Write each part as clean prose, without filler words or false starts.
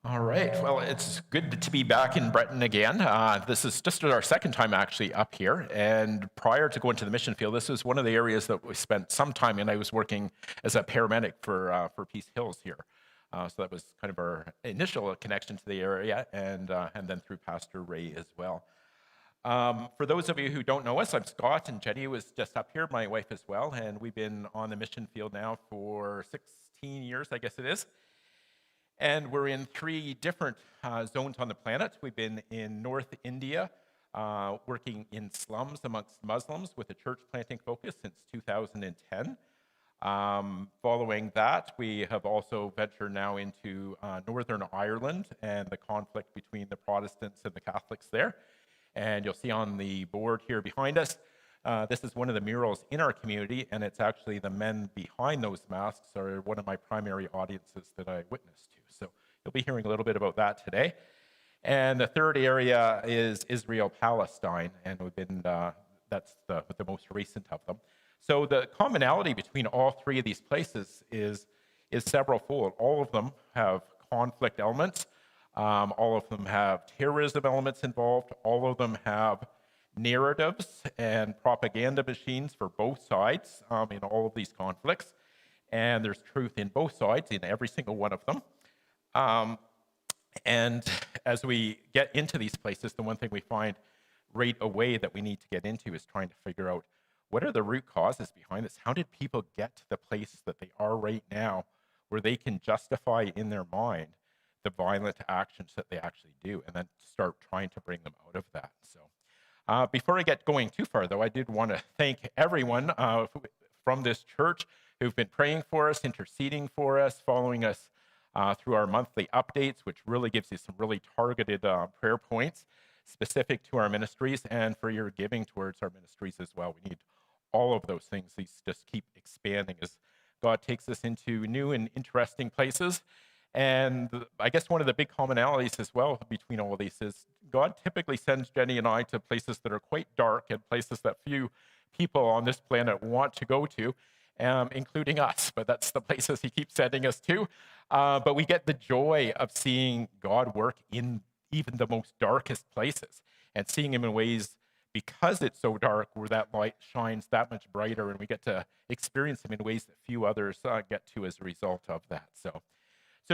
All right. Well, it's good to be back in Breton again. This is just our second time actually up here. And prior to going to the mission field, this was one of the areas that we spent some time in. I was working as a paramedic for Peace Hills here. So that was kind of our initial connection to the area, and then through Pastor Ray as well. For those of you who don't know us, I'm Scott, and Jenny was just up here, my wife as well, and we've been on the mission field now for 16 years, I guess it is. And we're in three different zones on the planet. We've been in North India, working in slums amongst Muslims with a church planting focus since 2010. Following that, we have also ventured now into Northern Ireland and the conflict between the Protestants and the Catholics there. And you'll see on the board here behind us, this is one of the murals in our community, and it's actually the men behind those masks are one of my primary audiences that I witnessed to. So you'll be hearing a little bit about that today. And the third area is Israel-Palestine, and we've been that's the most recent of them. So the commonality between all three of these places is several-fold. All of them have conflict elements. All of them have terrorism elements involved. All of them have narratives and propaganda machines for both sides in all of these conflicts. And there's truth in both sides, in every single one of them. And as we get into these places, the one thing we find right away that we need to get into is trying to figure out what are the root causes behind this? How did people get to the place that they are right now where they can justify in their mind the violent actions that they actually do and then start trying to bring them out of that? So before I get going too far, though, I did want to thank everyone from this church who've been praying for us, interceding for us, following us through our monthly updates, which really gives you some really targeted prayer points specific to our ministries, and for your giving towards our ministries as well. We need all of those things. These just keep expanding as God takes us into new and interesting places. And I guess one of the big commonalities as well between all of these is God typically sends Jenny and I to places that are quite dark and places that few people on this planet want to go to, including us. But that's the places he keeps sending us to. But we get the joy of seeing God work in even the most darkest places and seeing him in ways, because it's so dark, where that light shines that much brighter, and we get to experience him in ways that few others get to as a result of that. So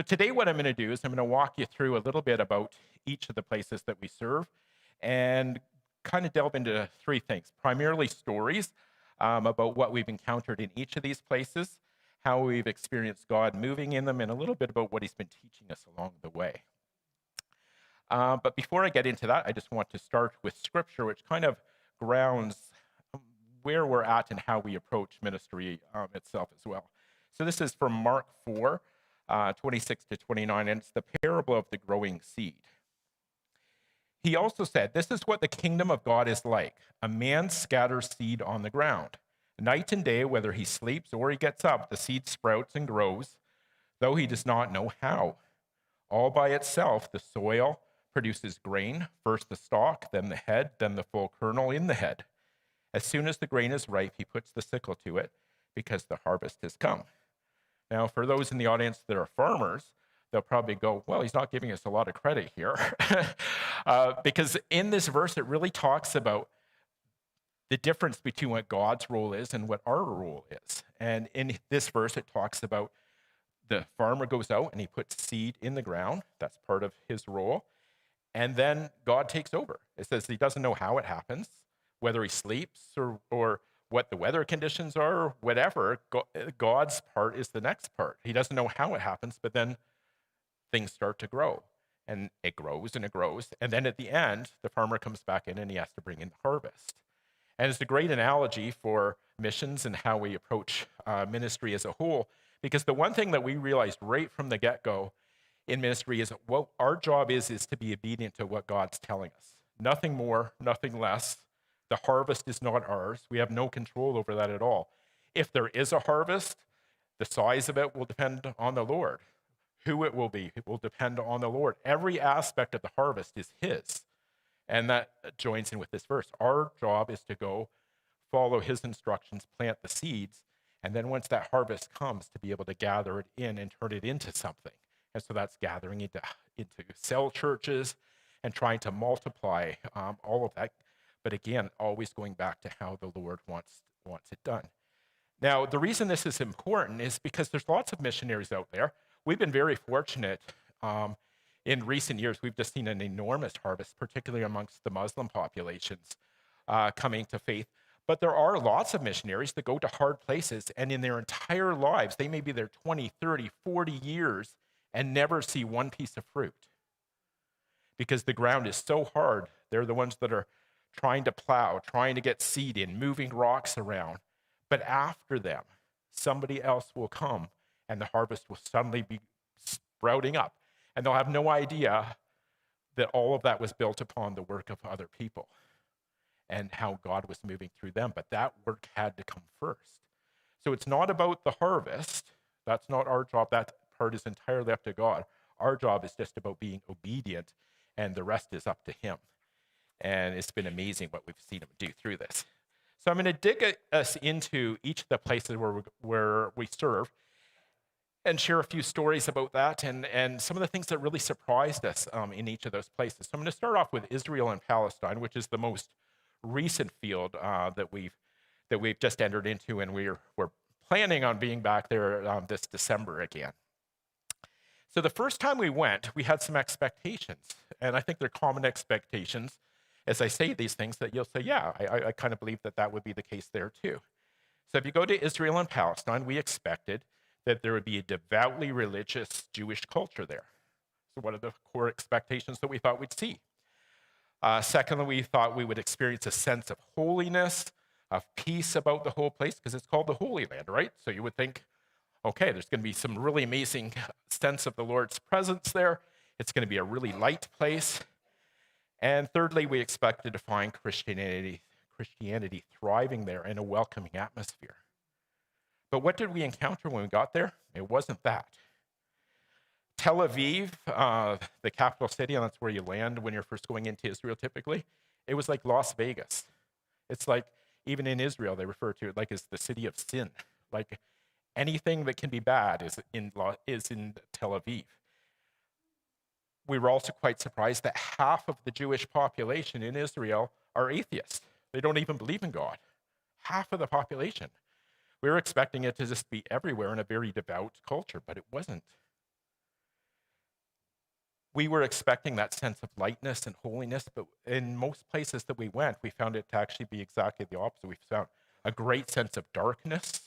today what I'm going to do is I'm going to walk you through a little bit about each of the places that we serve and kind of delve into three things, primarily stories about what we've encountered in each of these places, how we've experienced God moving in them, and a little bit about what he's been teaching us along the way. But before I get into that, I just want to start with scripture, which kind of grounds where we're at and how we approach ministry itself as well. So this is from Mark 4, 26 to 29, and it's the parable of the growing seed. He also said, "This is what the kingdom of God is like. A man scatters seed on the ground. Night and day, whether he sleeps or he gets up, the seed sprouts and grows, though he does not know how. All by itself, the soil produces grain, first the stalk, then the head, then the full kernel in the head. As soon as the grain is ripe, he puts the sickle to it, because the harvest has come." Now, for those in the audience that are farmers, they'll probably go, well, he's not giving us a lot of credit here. Because in this verse, it really talks about the difference between what God's role is and what our role is. And in this verse, it talks about the farmer goes out and he puts seed in the ground. That's part of his role. And then God takes over. It says he doesn't know how it happens, whether he sleeps or what the weather conditions are, or whatever. God's part is the next part. He doesn't know how it happens, but then things start to grow. And it grows and it grows. And then at the end, the farmer comes back in and he has to bring in the harvest. And it's a great analogy for missions and how we approach ministry as a whole, because the one thing that we realized right from the get-go in ministry is what our job is to be obedient to what God's telling us. Nothing more, nothing less. The harvest is not ours. We have no control over that at all. If there is a harvest, the size of it will depend on the Lord. Who it will be, it will depend on the Lord. Every aspect of the harvest is his. And that joins in with this verse. Our job is to go follow his instructions, plant the seeds, and then once that harvest comes, to be able to gather it in and turn it into something. And so that's gathering into cell churches and trying to multiply all of that. But again, always going back to how the Lord wants it done. Now, the reason this is important is because there's lots of missionaries out there. We've been very fortunate in recent years. We've just seen an enormous harvest, particularly amongst the Muslim populations coming to faith. But there are lots of missionaries that go to hard places, and in their entire lives, they may be there 20, 30, 40 years and never see one piece of fruit because the ground is so hard. They're the ones that are trying to plow, trying to get seed in, moving rocks around. But after them, somebody else will come and the harvest will suddenly be sprouting up. And they'll have no idea that all of that was built upon the work of other people and how God was moving through them. But that work had to come first. So it's not about the harvest. That's not our job. That part is entirely up to God. Our job is just about being obedient, and the rest is up to Him. And it's been amazing what we've seen Him do through this. So I'm going to dig us into each of the places where we serve and share a few stories about that and some of the things that really surprised us in each of those places. So I'm going to start off with Israel and Palestine, which is the most recent field that we've just entered into, and we're planning on being back there this December again. So the first time we went, we had some expectations, and I think they're common expectations. As I say these things, that you'll say, yeah, I kind of believe that would be the case there too. So if you go to Israel and Palestine, we expected that there would be a devoutly religious Jewish culture there. So what are the core expectations that we thought we'd see? Secondly, we thought we would experience a sense of holiness, of peace about the whole place, because it's called the Holy Land, right? So you would think, okay, there's going to be some really amazing sense of the Lord's presence there. It's going to be a really light place. And thirdly, we expected to find Christianity thriving there in a welcoming atmosphere. But what did we encounter when we got there? It wasn't that. Tel Aviv, the capital city, and that's where you land when you're first going into Israel typically, it was like Las Vegas. It's like, even in Israel, they refer to it like as the city of sin. Like anything that can be bad is in Tel Aviv. We were also quite surprised that half of the Jewish population in Israel are atheists. They don't even believe in God. Half of the population. We were expecting it to just be everywhere in a very devout culture, but it wasn't. We were expecting that sense of lightness and holiness, but in most places that we went, we found it to actually be exactly the opposite. We found a great sense of darkness,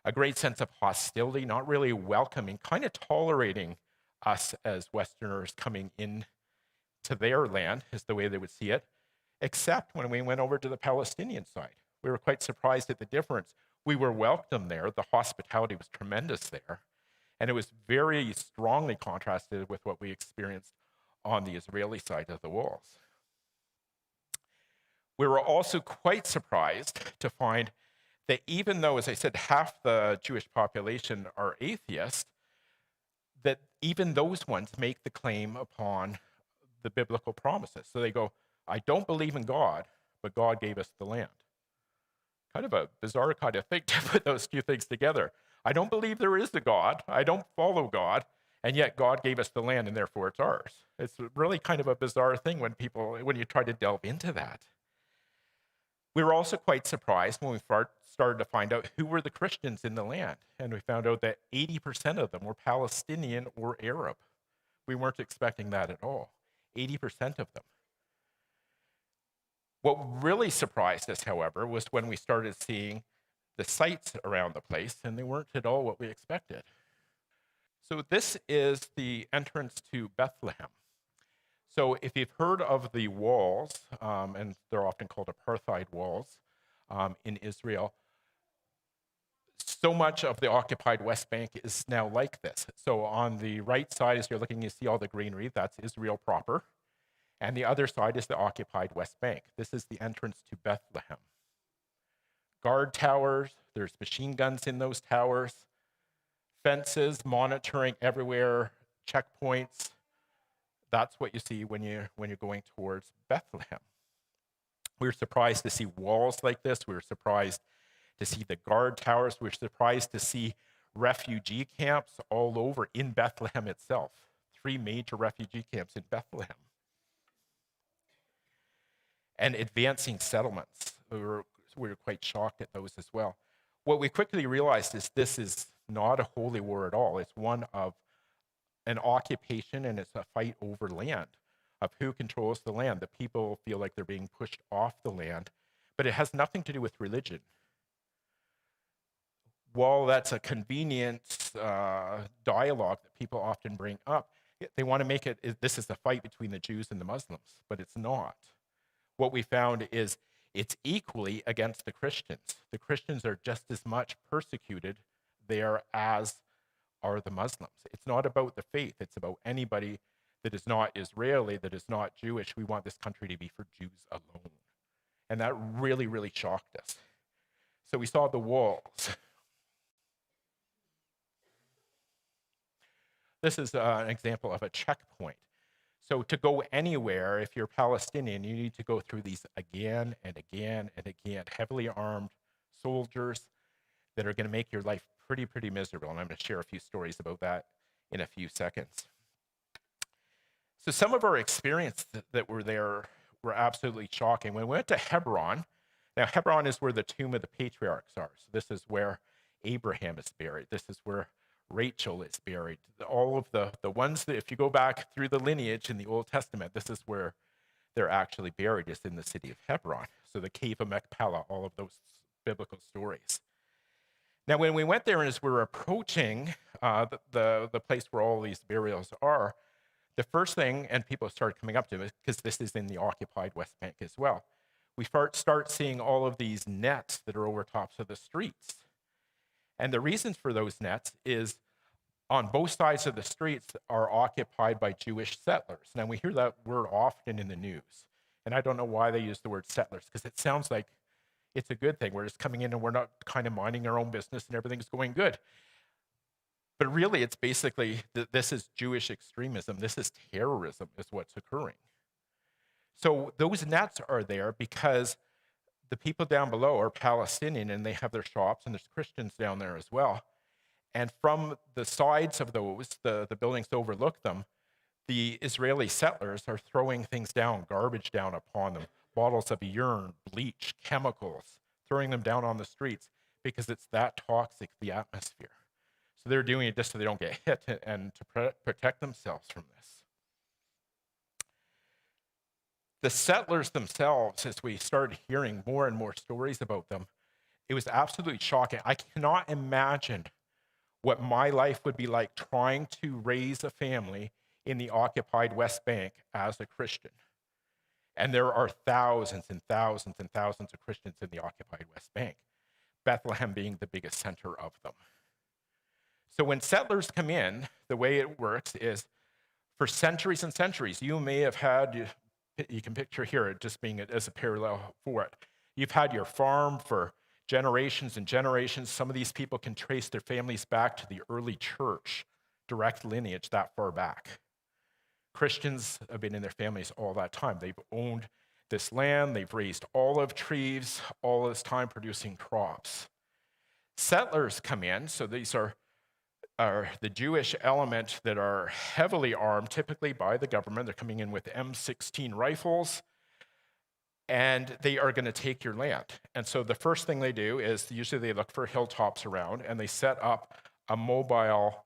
a great sense of hostility, not really welcoming, kind of tolerating us as Westerners coming in to their land, is the way they would see it, except when we went over to the Palestinian side. We were quite surprised at the difference. We were welcomed there. The hospitality was tremendous there. And it was very strongly contrasted with what we experienced on the Israeli side of the walls. We were also quite surprised to find that even though, as I said, half the Jewish population are atheists, that even those ones make the claim upon the biblical promises. So they go, I don't believe in God, but God gave us the land. Kind of a bizarre kind of thing to put those two things together. I don't believe there is a God. I don't follow God, and yet God gave us the land, and therefore it's ours. It's really kind of a bizarre thing when you try to delve into that. We were also quite surprised when we started to find out who were the Christians in the land, and we found out that 80% of them were Palestinian or Arab. We weren't expecting that at all. 80% of them. What really surprised us, however, was when we started seeing the sites around the place, and they weren't at all what we expected. So this is the entrance to Bethlehem. So if you've heard of the walls, and they're often called apartheid walls in Israel, so much of the occupied West Bank is now like this. So on the right side, as you're looking, you see all the greenery. That's Israel proper. And the other side is the occupied West Bank. This is the entrance to Bethlehem. Guard towers, there's machine guns in those towers, fences, monitoring everywhere, checkpoints. That's what you see when you're going towards Bethlehem. We were surprised to see walls like this. We were surprised to see the guard towers. We were surprised to see refugee camps all over in Bethlehem itself. 3 major refugee camps in Bethlehem. And advancing settlements. We were quite shocked at those as well. What we quickly realized is this is not a holy war at all. It's one of an occupation, and it's a fight over land, of who controls the land. The people feel like they're being pushed off the land, but it has nothing to do with religion. While that's a convenient dialogue that people often bring up, they want to make it, this is a fight between the Jews and the Muslims, but it's not. What we found is it's equally against the Christians. The Christians are just as much persecuted there as are the Muslims. It's not about the faith. It's about anybody that is not Israeli, that is not Jewish. We want this country to be for Jews alone. And that really, really shocked us. So we saw the walls. This is an example of a checkpoint. So to go anywhere, if you're Palestinian, you need to go through these again and again and again, heavily armed soldiers that are going to make your life pretty miserable. And I'm going to share a few stories about that in a few seconds. So some of our experiences that were there were absolutely shocking. When we went to Hebron, now Hebron is where the tomb of the patriarchs are. So this is where Abraham is buried. This is where Rachel is buried. All of the ones that, if you go back through the lineage in the Old Testament, this is where they're actually buried, is in the city of Hebron. So the cave of Machpelah, all of those biblical stories. Now, when we went there, and as we were approaching the place where all these burials are, the first thing, and people started coming up to it, because this is in the occupied West Bank as well, we start seeing all of these nets that are over tops of the streets. And the reasons for those nets is on both sides of the streets are occupied by Jewish settlers. Now, we hear that word often in the news. And I don't know why they use the word settlers, because it sounds like it's a good thing. We're just coming in and we're not kind of minding our own business and everything's going good. But really, it's basically, this is Jewish extremism. This is terrorism is what's occurring. So those nets are there because the people down below are Palestinian and they have their shops, and there's Christians down there as well. And from the sides of those, the buildings that overlook them, the Israeli settlers are throwing things down, garbage down upon them, bottles of urine, bleach, chemicals, throwing them down on the streets because it's that toxic, the atmosphere. So they're doing it just so they don't get hit and to protect themselves from this. The settlers themselves, as we started hearing more and more stories about them, it was absolutely shocking. I cannot imagine what my life would be like trying to raise a family in the occupied West Bank as a Christian. And there are thousands and thousands and thousands of Christians in the occupied West Bank, Bethlehem being the biggest center of them. So when settlers come in, the way it works is for centuries and centuries, you may have had, you can picture here it just being as a parallel for it. You've had your farm for generations and generations. Some of these people can trace their families back to the early church, direct lineage that far back. Christians have been in their families all that time. They've owned this land, they've raised olive trees, all this time producing crops. Settlers come in, so these are the Jewish element that are heavily armed, typically by the government. They're coming in with M16 rifles, and they are going to take your land. And so the first thing they do is usually they look for hilltops around, and they set up a mobile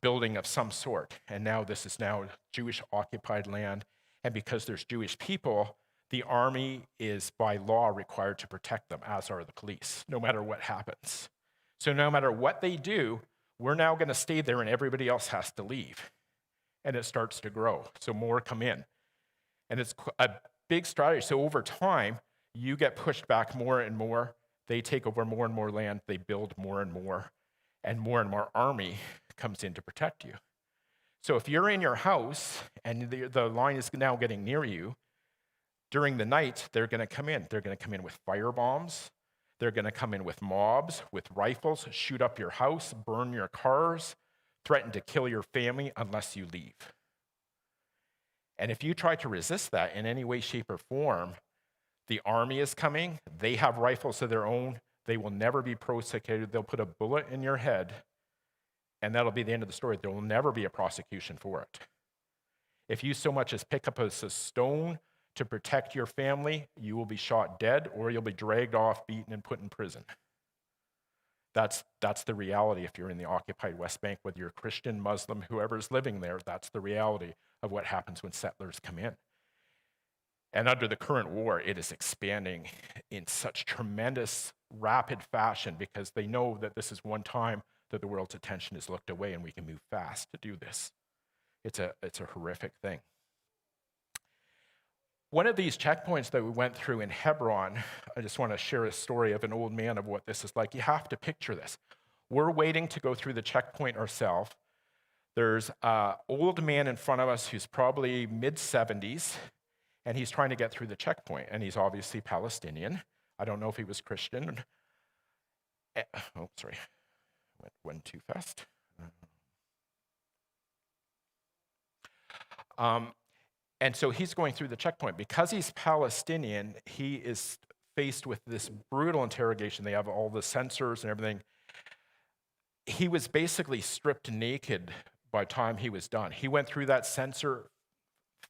building of some sort. And now this is now Jewish occupied land. And because there's Jewish people, the army is by law required to protect them, as are the police, no matter what happens. So no matter what they do, we're now going to stay there and everybody else has to leave. And it starts to grow. So more come in. And it's a big strategy. So over time, you get pushed back more and more. They take over more and more land. They build more and more army comes in to protect you. So if you're in your house and the line is now getting near you, during the night, they're going to come in. They're going to come in with fire bombs. They're going to come in with mobs, with rifles, shoot up your house, burn your cars, threaten to kill your family unless you leave. And if you try to resist that in any way, shape, or form, the army is coming. They have rifles of their own. They will never be prosecuted. They'll put a bullet in your head and that'll be the end of the story. There will never be a prosecution for it. If you so much as pick up a stone to protect your family, you will be shot dead, or you'll be dragged off, beaten, and put in prison. That's the reality if you're in the occupied West Bank, whether you're Christian, Muslim, whoever's living there, that's the reality of what happens when settlers come in. And under the current war, it is expanding in such tremendous, rapid fashion because they know that this is one time that the world's attention is looked away and we can move fast to do this. It's a horrific thing. One of these checkpoints that we went through in Hebron, I just want to share a story of an old man of what this is like. You have to picture this. We're waiting to go through the checkpoint ourselves. There's an old man in front of us who's probably mid-70s, and he's trying to get through the checkpoint, and he's obviously Palestinian. I don't know if he was Christian. Oh, sorry. Went too fast. And so he's going through the checkpoint. Because he's Palestinian, he is faced with this brutal interrogation. They have all the sensors and everything. He was basically stripped naked by the time he was done. He went through that sensor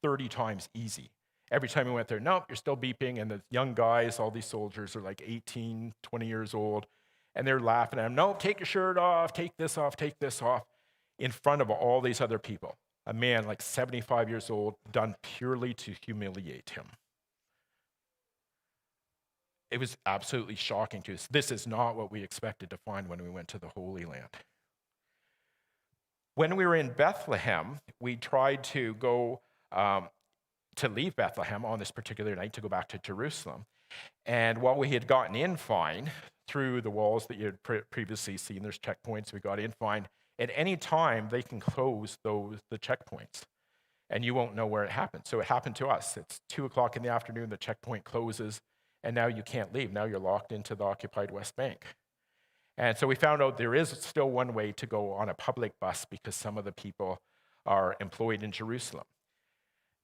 30 times easy. Every time he went there, nope, you're still beeping. And the young guys, all these soldiers are like 18, 20 years old, and they're laughing at him. No, take your shirt off, take this off, in front of all these other people. A man like 75 years old, done purely to humiliate him. It was absolutely shocking to us. This is not what we expected to find when we went to the Holy Land. When we were in Bethlehem, we tried to go to leave Bethlehem on this particular night to go back to Jerusalem. And while we had gotten in fine through the walls that you had previously seen, there's checkpoints, we got in fine. At any time, they can close the checkpoints, and you won't know where it happened. So it happened to us. It's 2 o'clock in the afternoon, the checkpoint closes, and now you can't leave. Now you're locked into the occupied West Bank. And so we found out there is still one way to go on a public bus because some of the people are employed in Jerusalem.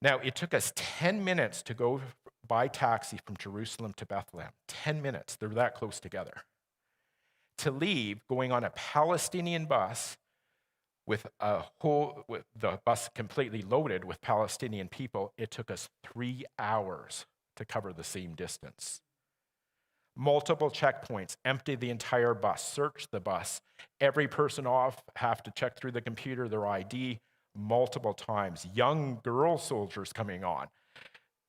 Now, it took us 10 minutes to go by taxi from Jerusalem to Bethlehem. 10 minutes. They're that close together. To leave, going on a Palestinian bus with the bus completely loaded with Palestinian people, it took us 3 hours to cover the same distance. Multiple checkpoints, empty the entire bus, search the bus. Every person off have to check through the computer, their ID, multiple times. Young girl soldiers coming on,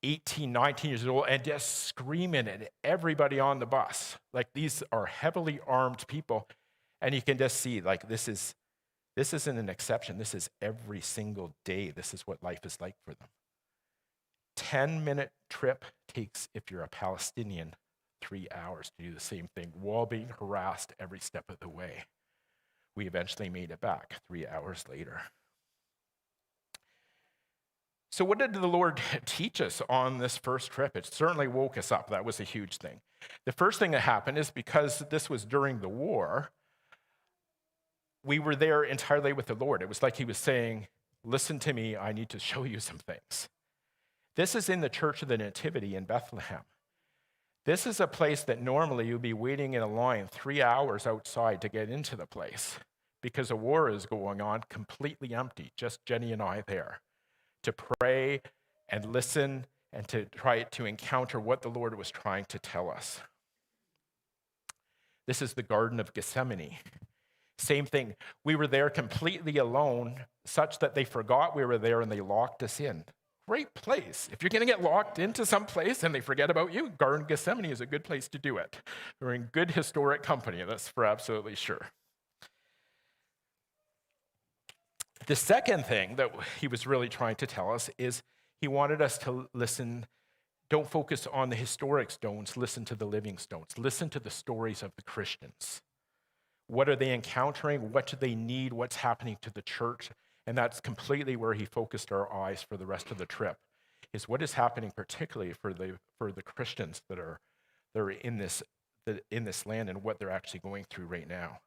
18, 19 years old, and just screaming at everybody on the bus. Like, these are heavily armed people, and you can just see, like, this isn't an exception. This is every single day. This is what life is like for them. 10-minute trip takes, if you're a Palestinian, 3 hours to do the same thing while being harassed every step of the way. We eventually made it back 3 hours later. So what did the Lord teach us on this first trip? It certainly woke us up. That was a huge thing. The first thing that happened is because this was during the war, we were there entirely with the Lord. It was like he was saying, listen to me, I need to show you some things. This is in the Church of the Nativity in Bethlehem. This is a place that normally you'd be waiting in a line 3 hours outside to get into the place because a war is going on, completely empty, just Jenny and I there, to pray and listen and to try to encounter what the Lord was trying to tell us. This is the Garden of Gethsemane. Same thing. We were there completely alone, such that they forgot we were there and they locked us in. Great place. If you're going to get locked into some place and they forget about you, Garden of Gethsemane is a good place to do it. We're in good historic company, that's for absolutely sure. The second thing that he was really trying to tell us is he wanted us to listen. Don't focus on the historic stones, listen to the living stones. Listen to the stories of the Christians. What are they encountering? What do they need? What's happening to the church? And that's completely where he focused our eyes for the rest of the trip, is what is happening particularly for the Christians that are in this land and what they're actually going through right now.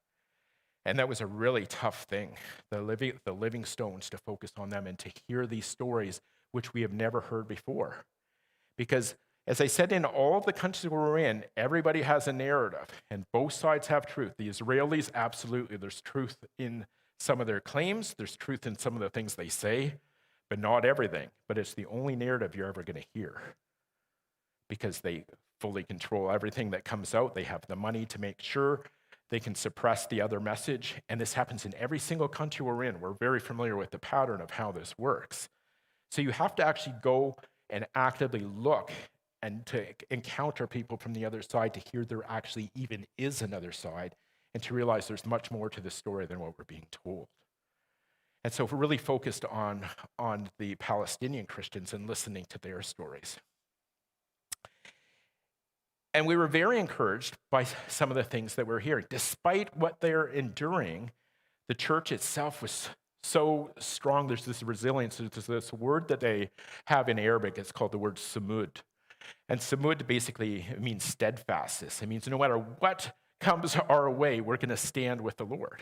And that was a really tough thing, the living stones, to focus on them and to hear these stories, which we have never heard before. Because, as I said, in all of the countries we're in, everybody has a narrative, and both sides have truth. The Israelis, absolutely, there's truth in some of their claims, there's truth in some of the things they say, but not everything. But it's the only narrative you're ever going to hear because they fully control everything that comes out. They have the money to make sure they can suppress the other message. And this happens in every single country we're in. We're very familiar with the pattern of how this works. So you have to actually go and actively look and to encounter people from the other side to hear there actually even is another side and to realize there's much more to this story than what we're being told. And so we're really focused on the Palestinian Christians and listening to their stories. And we were very encouraged by some of the things that we're hearing. Despite what they're enduring, the church itself was so strong. There's this resilience. There's this word that they have in Arabic. It's called the word samud. And samud basically means steadfastness. It means no matter what comes our way, we're going to stand with the Lord.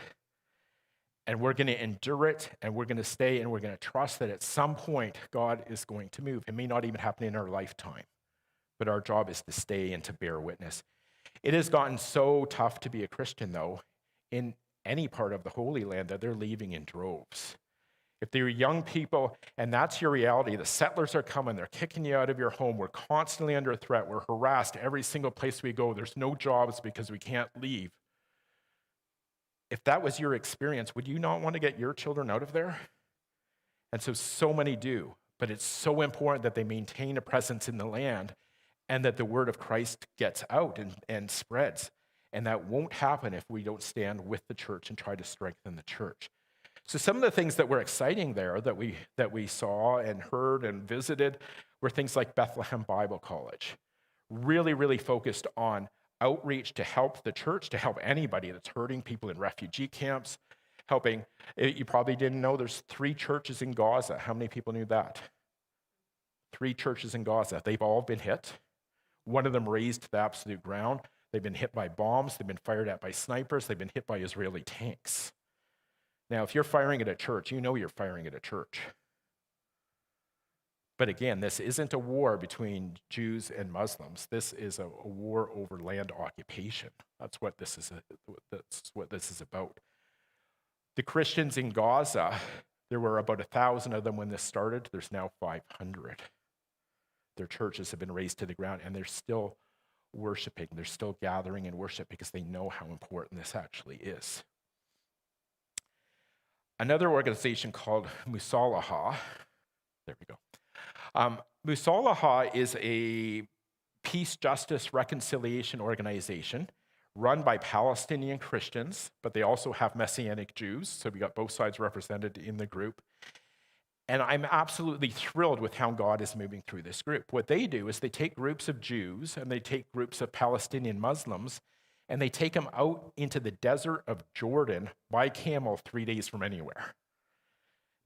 And we're going to endure it, and we're going to stay, and we're going to trust that at some point God is going to move. It may not even happen in our lifetime, but our job is to stay and to bear witness. It has gotten so tough to be a Christian, though, in any part of the Holy Land that they're leaving in droves. If they're young people, and that's your reality, the settlers are coming, they're kicking you out of your home, we're constantly under threat, we're harassed every single place we go, there's no jobs because we can't leave. If that was your experience, would you not want to get your children out of there? And so many do, but it's so important that they maintain a presence in the land and that the word of Christ gets out and spreads. And that won't happen if we don't stand with the church and try to strengthen the church. So some of the things that were exciting there that we saw and heard and visited were things like Bethlehem Bible College. Really, really focused on outreach to help the church, to help anybody that's hurting, people in refugee camps, helping. You probably didn't know there's 3 churches in Gaza. How many people knew that? 3 churches in Gaza. They've all been hit. One of them razed to the absolute ground. They've been hit by bombs. They've been fired at by snipers. They've been hit by Israeli tanks. Now, if you're firing at a church, you know you're firing at a church. But again, this isn't a war between Jews and Muslims. This is a war over land occupation. That's what this is about. The Christians in Gaza, there were about 1,000 of them when this started. There's now 500. Their churches have been razed to the ground, and they're still worshiping. They're still gathering in worship because they know how important this actually is. Another organization called Musalaha, there we go. Musalaha is a peace, justice, reconciliation organization run by Palestinian Christians, but they also have Messianic Jews, so we got both sides represented in the group. And I'm absolutely thrilled with how God is moving through this group. What they do is they take groups of Jews and they take groups of Palestinian Muslims and they take them out into the desert of Jordan by camel 3 days from anywhere.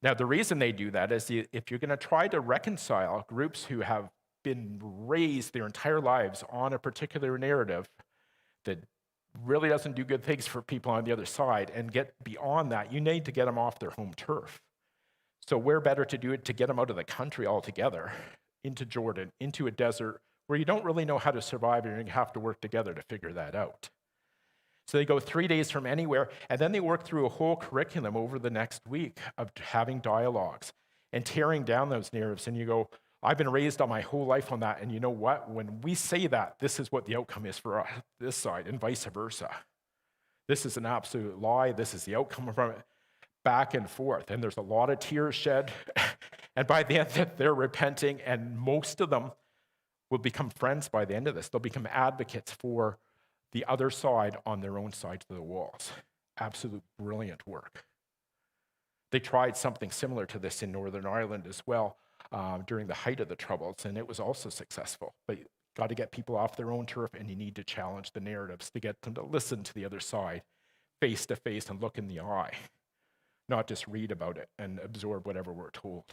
Now, the reason they do that is if you're going to try to reconcile groups who have been raised their entire lives on a particular narrative that really doesn't do good things for people on the other side and get beyond that, you need to get them off their home turf. So where better to do it to get them out of the country altogether, into Jordan, into a desert where you don't really know how to survive and you have to work together to figure that out. So they go 3 days from anywhere, and then they work through a whole curriculum over the next week of having dialogues and tearing down those narratives. And you go, I've been raised on my whole life on that, and you know what? When we say that, this is what the outcome is for this side, and vice versa. This is an absolute lie. This is the outcome from it. Back and forth, and there's a lot of tears shed, and by the end they're repenting, and most of them will become friends by the end of this. They'll become advocates for the other side on their own sides of the walls. Absolute brilliant work. They tried something similar to this in Northern Ireland as well during the height of the Troubles, and it was also successful. But you got to get people off their own turf, and you need to challenge the narratives to get them to listen to the other side face to face and look in the eye. Not just read about it and absorb whatever we're told.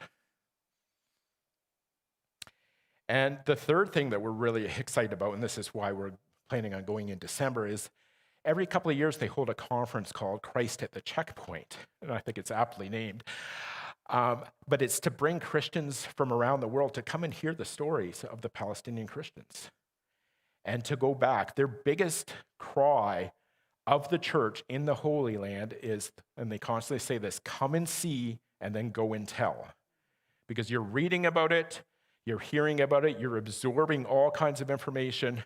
And the third thing that we're really excited about, and this is why we're planning on going in December, is every couple of years they hold a conference called Christ at the Checkpoint, and I think it's aptly named. But it's to bring Christians from around the world to come and hear the stories of the Palestinian Christians and to go back. Their biggest cry of the church in the Holy Land is, and they constantly say this, come and see and then go and tell. Because you're reading about it, you're hearing about it, you're absorbing all kinds of information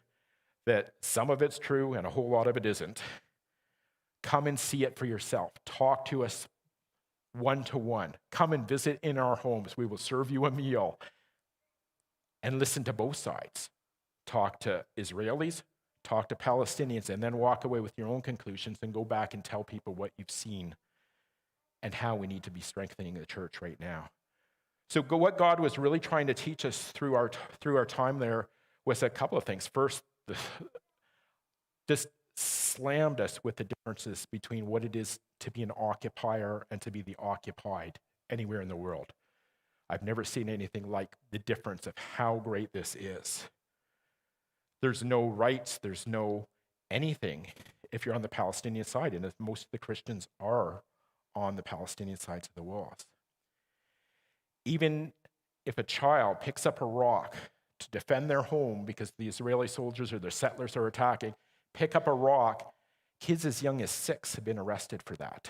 that some of it's true and a whole lot of it isn't. Come and see it for yourself. Talk to us one-to-one. Come and visit in our homes. We will serve you a meal. And listen to both sides. Talk to Israelis, talk to Palestinians, and then walk away with your own conclusions and go back and tell people what you've seen and how we need to be strengthening the church right now. So what God was really trying to teach us through our time there was a couple of things. First, just slammed us with the differences between what it is to be an occupier and to be the occupied anywhere in the world. I've never seen anything like the difference of how great this is. There's no rights, there's no anything if you're on the Palestinian side, and most of the Christians are on the Palestinian sides of the walls. Even if a child picks up a rock to defend their home because the Israeli soldiers or their settlers are attacking, pick up a rock, kids as young as 6 have been arrested for that.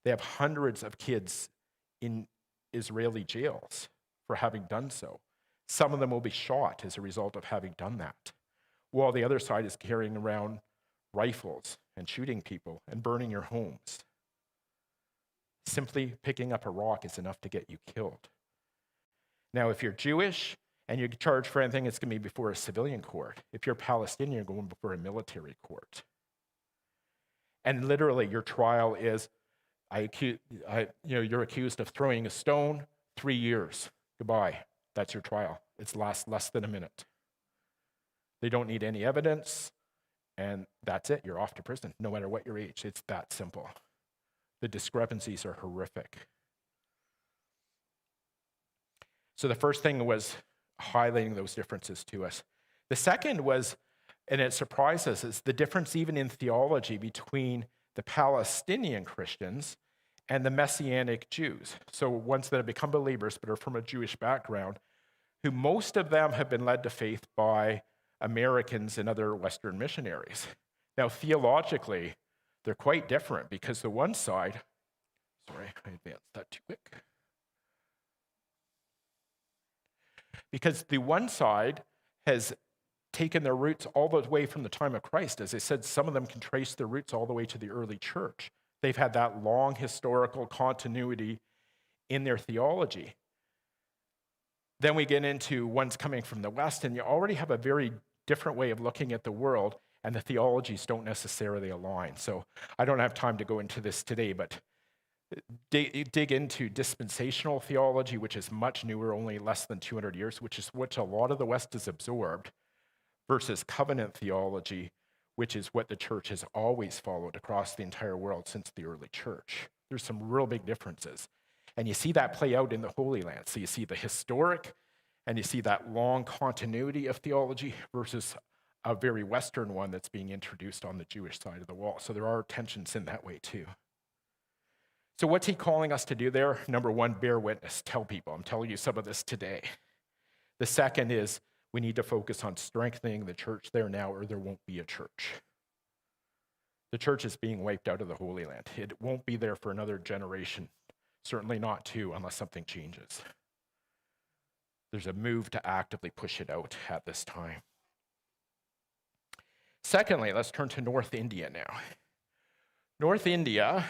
They have hundreds of kids in Israeli jails for having done so. Some of them will be shot as a result of having done that, while the other side is carrying around rifles and shooting people and burning your homes. Simply picking up a rock is enough to get you killed. Now, if you're Jewish and you're charged for anything, it's going to be before a civilian court. If you're Palestinian, you're going before a military court. And literally, your trial is, you're accused of throwing a stone, 3 years. Goodbye. That's your trial. It lasts less than a minute. They don't need any evidence, and that's it. You're off to prison, no matter what your age. It's that simple. The discrepancies are horrific. So the first thing was highlighting those differences to us. The second was, and it surprised us, is the difference even in theology between the Palestinian Christians and the Messianic Jews. So ones that have become believers but are from a Jewish background, who most of them have been led to faith by Americans and other Western missionaries. Now, theologically, they're quite different because the one side, sorry, I advanced that too quick. Because the one side has taken their roots all the way from the time of Christ. As I said, some of them can trace their roots all the way to the early church. They've had that long historical continuity in their theology. Then we get into ones coming from the West, and you already have a very different way of looking at the world, and the theologies don't necessarily align. So I don't have time to go into this today, but dig into dispensational theology, which is much newer, only less than 200 years, which is what a lot of the West has absorbed, versus covenant theology, which is what the church has always followed across the entire world since the early church. There's some real big differences. And you see that play out in the Holy Land. So you see the historic, and you see that long continuity of theology versus a very Western one that's being introduced on the Jewish side of the wall. So there are tensions in that way too. So what's he calling us to do there? Number one, bear witness, tell people. I'm telling you some of this today. The second is we need to focus on strengthening the church there now, or there won't be a church. The church is being wiped out of the Holy Land. It won't be there for another generation, certainly not 2, unless something changes. There's a move to actively push it out at this time. Secondly, let's turn to North India now. North India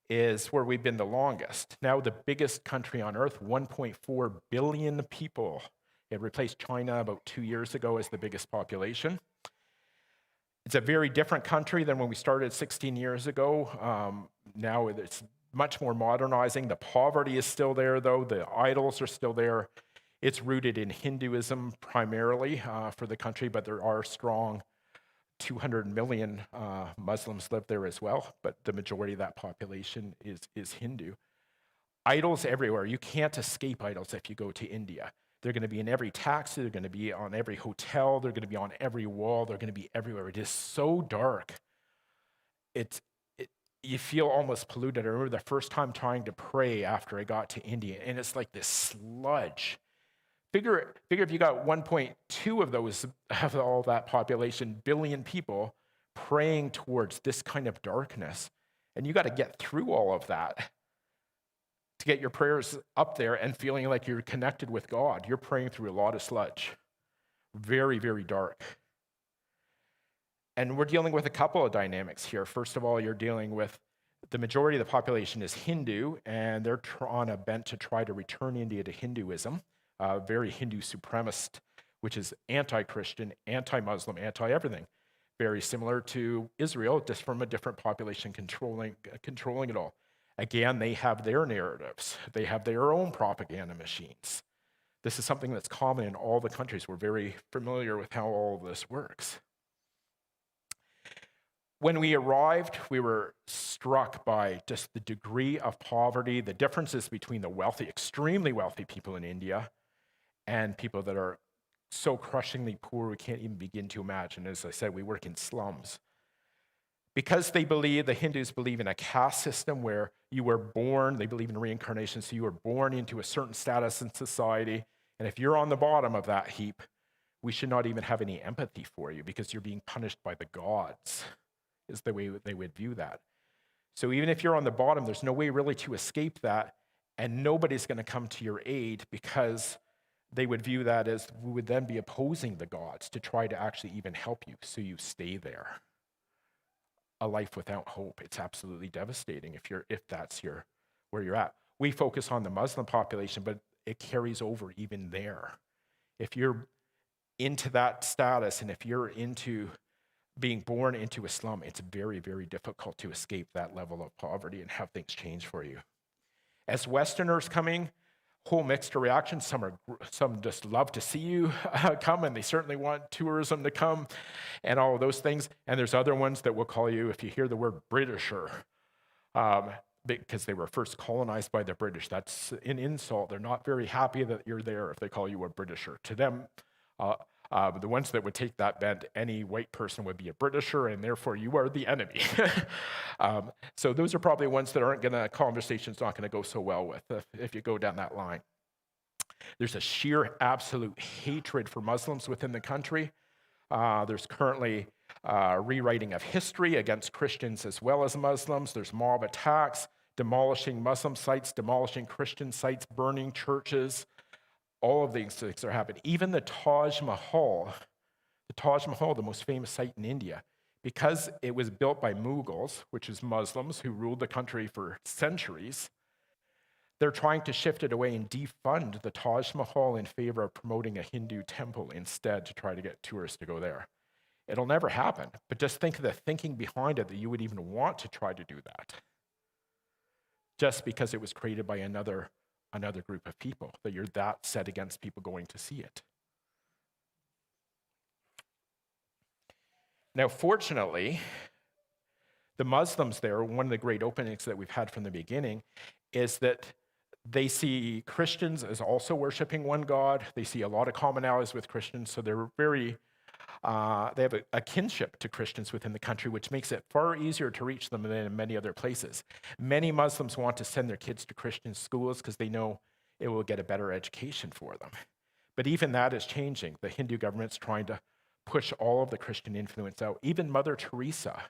is where we've been the longest. Now the biggest country on earth, 1.4 billion people. It replaced China about 2 years ago as the biggest population. It's a very different country than when we started 16 years ago. Now it's much more modernizing. The poverty is still there, though. The idols are still there. It's rooted in Hinduism primarily for the country, but there are strong 200 million Muslims live there as well, but the majority of that population is Hindu. Idols everywhere. You can't escape idols if you go to India. They're going to be in every taxi. They're going to be on every hotel. They're going to be on every wall. They're going to be everywhere. It is so dark. You feel almost polluted. I remember the first time trying to pray after I got to India, and it's like this sludge. Figure if you got 1.2 of those, of all that population, billion people, praying towards this kind of darkness. And you got to get through all of that to get your prayers up there and feeling like you're connected with God. You're praying through a lot of sludge. Very, very dark. And we're dealing with a couple of dynamics here. First of all, you're dealing with the majority of the population is Hindu, and they're on a bent to try to return India to Hinduism, very Hindu supremacist, which is anti-Christian, anti-Muslim, anti-everything. Very similar to Israel, just from a different population controlling it all. Again, they have their narratives. They have their own propaganda machines. This is something that's common in all the countries. We're very familiar with how all of this works. When we arrived, we were struck by just the degree of poverty, the differences between the wealthy, extremely wealthy people in India and people that are so crushingly poor we can't even begin to imagine. As I said, we work in slums. Because the Hindus believe in a caste system where you were born, they believe in reincarnation, so you were born into a certain status in society, and if you're on the bottom of that heap, we should not even have any empathy for you because you're being punished by the gods, is the way they would view that. So even if you're on the bottom, there's no way really to escape that, and nobody's going to come to your aid because they would view that as we would then be opposing the gods to try to actually even help you, so you stay there. A life without hope. It's absolutely devastating if that's where you're at. We focus on the Muslim population, but it carries over even there. If you're into that status and if you're into being born into a slum, it's very, very difficult to escape that level of poverty and have things change for you. As Westerners coming, whole mixed reaction. Some just love to see you come, and they certainly want tourism to come and all of those things. And there's other ones that will call you, if you hear the word Britisher, because they were first colonized by the British. That's an insult. They're not very happy that you're there if they call you a Britisher. To them, the ones that would take that bent, any white person would be a Britisher, and therefore you are the enemy. So those are probably ones that conversation's not gonna go so well with if you go down that line. There's a sheer absolute hatred for Muslims within the country. There's currently rewriting of history against Christians as well as Muslims. There's mob attacks, demolishing Muslim sites, demolishing Christian sites, burning churches. All of these things are happening. Even the Taj Mahal, the most famous site in India, because it was built by Mughals, which is Muslims who ruled the country for centuries, they're trying to shift it away and defund the Taj Mahal in favor of promoting a Hindu temple instead to try to get tourists to go there. It'll never happen, but just think of the thinking behind it that you would even want to try to do that, just because it was created by another group of people, that you're that set against people going to see it. Now, fortunately, the Muslims there, one of the great openings that we've had from the beginning, is that they see Christians as also worshiping one God. They see a lot of commonalities with Christians, so they're very, they have a kinship to Christians within the country, which makes it far easier to reach them than in many other places. Many Muslims want to send their kids to Christian schools because they know it will get a better education for them. But even that is changing. The Hindu government's trying to push all of the Christian influence out. Even Mother Teresa